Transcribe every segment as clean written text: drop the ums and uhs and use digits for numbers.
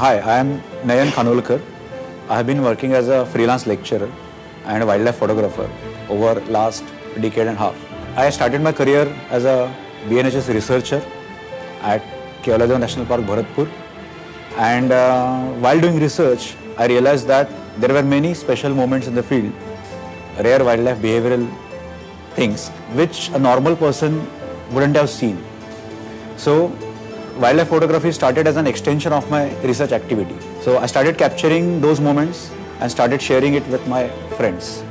Hi, I am Nikkon. I have been working as a freelance lecturer and a wildlife photographer over last decade and a half. I started my career as a BNHS researcher at Keoladeo National Park, Bharatpur. And while doing research, I realized that there were many special moments in the field, rare wildlife behavioral things, which a normal person wouldn't have seen. So, wildlife photography started as an extension of my research activity. So, I started capturing those moments and started sharing it with my friends.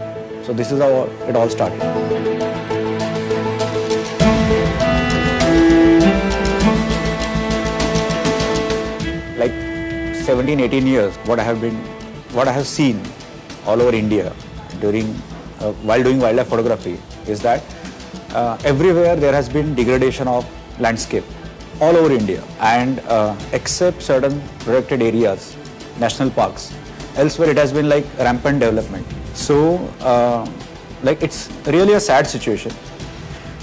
So, this is how it all started. Like 17, 18 years, what I have seen all over India during while doing wildlife photography is that everywhere there has been degradation of landscape all over India, and except certain protected areas, national parks, elsewhere it has been like rampant development. So like it's really a sad situation.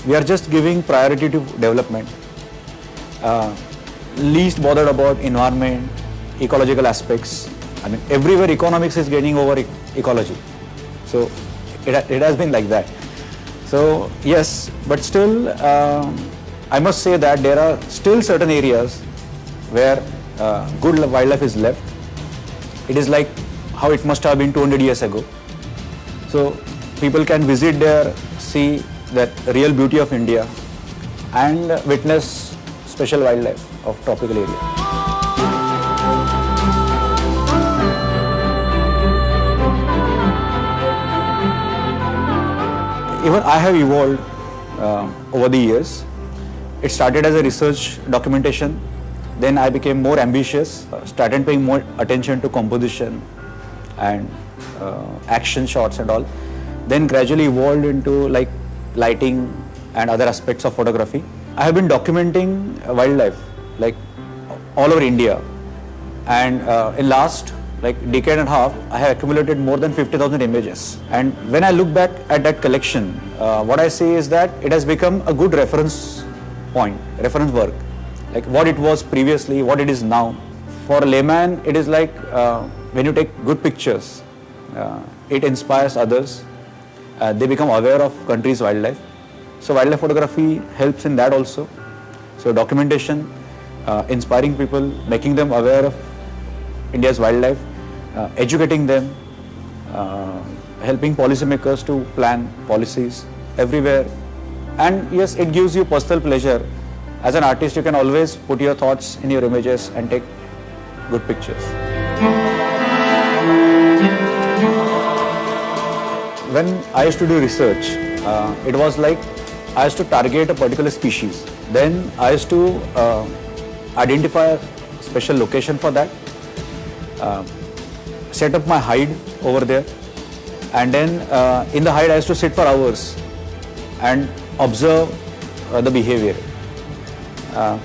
We are just giving priority to development, least bothered about environment, ecological aspects. I mean, everywhere economics is gaining over ecology. So it has been like that. So yes, but still I must say that there are still certain areas where good wildlife is left. It is like how it must have been 200 years ago. So people can visit there, see that real beauty of India and witness special wildlife of tropical area. Even I have evolved over the years. It started as a research documentation, then I became more ambitious, started paying more attention to composition and action shots and all, then gradually evolved into like lighting and other aspects of photography. I have been documenting wildlife like all over India, and in last like decade and a half, I have accumulated more than 50,000 images. And when I look back at that collection, what I see is that it has become a good reference point, reference work, like what it was previously, what it is now. For a layman, it is like when you take good pictures, it inspires others. They become aware of country's wildlife. So wildlife photography helps in that also. So documentation, inspiring people, making them aware of India's wildlife, educating them, helping policymakers to plan policies everywhere. And yes, it gives you personal pleasure. As an artist, you can always put your thoughts in your images and take good pictures. When I used to do research, it was like I used to target a particular species. Then I used to identify a special location for that, set up my hide over there, and then in the hide I used to sit for hours and observe the behavior.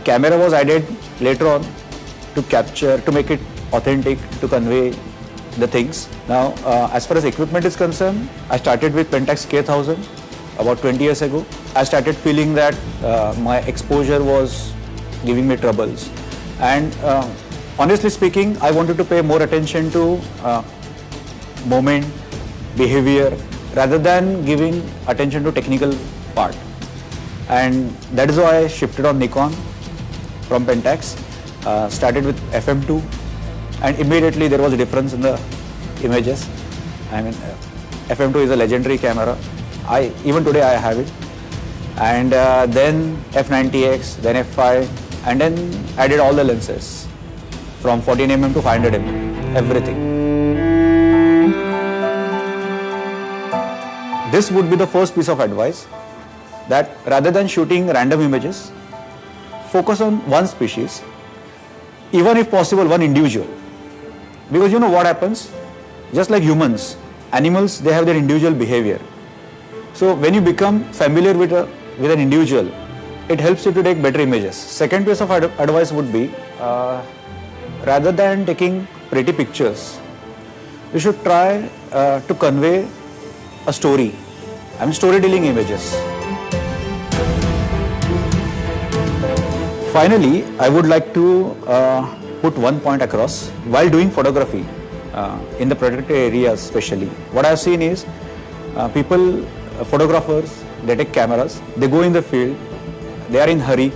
Camera was added later on to capture, to make it authentic, to convey the things. Now, as far as equipment is concerned, I started with Pentax K1000 about 20 years ago. I started feeling that my exposure was giving me troubles, and honestly speaking, I wanted to pay more attention to moment, behavior, rather than giving attention to technical part. And that is why I shifted on Nikkon from Pentax, started with FM2, and immediately there was a difference in the images. I mean, FM2 is a legendary camera. Even today I have it. And then F90X, then F5, and then added all the lenses from 14mm to 500mm, everything. This would be the first piece of advice, that rather than shooting random images, focus on one species, even if possible one individual. Because you know what happens, just like humans, animals, they have their individual behavior. So when you become familiar with an individual, it helps you to take better images. Second piece of advice would be, rather than taking pretty pictures, you should try to convey a story. I mean, storytelling images. Finally, I would like to put one point across. While doing photography, in the protected areas especially, what I've seen is people, photographers, they take cameras, they go in the field, they are in hurry,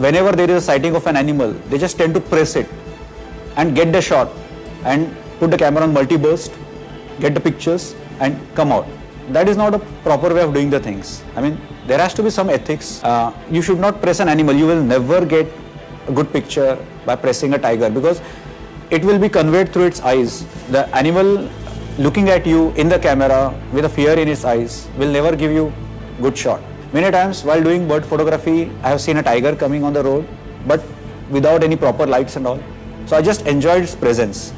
whenever there is a sighting of an animal, they just tend to press it and get the shot and put the camera on multi-burst, get the pictures and come out. That is not a proper way of doing the things. I mean, there has to be some ethics. You should not press an animal. You will never get a good picture by pressing a tiger, because it will be conveyed through its eyes. The animal looking at you in the camera with a fear in its eyes will never give you good shot. Many times while doing bird photography, I have seen a tiger coming on the road, but without any proper lights and all. So I just enjoyed its presence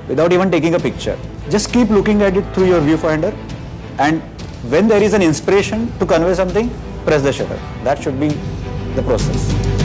without even taking a picture. Just keep looking at it through your viewfinder, and when there is an inspiration to convey something, press the shutter. That should be the process.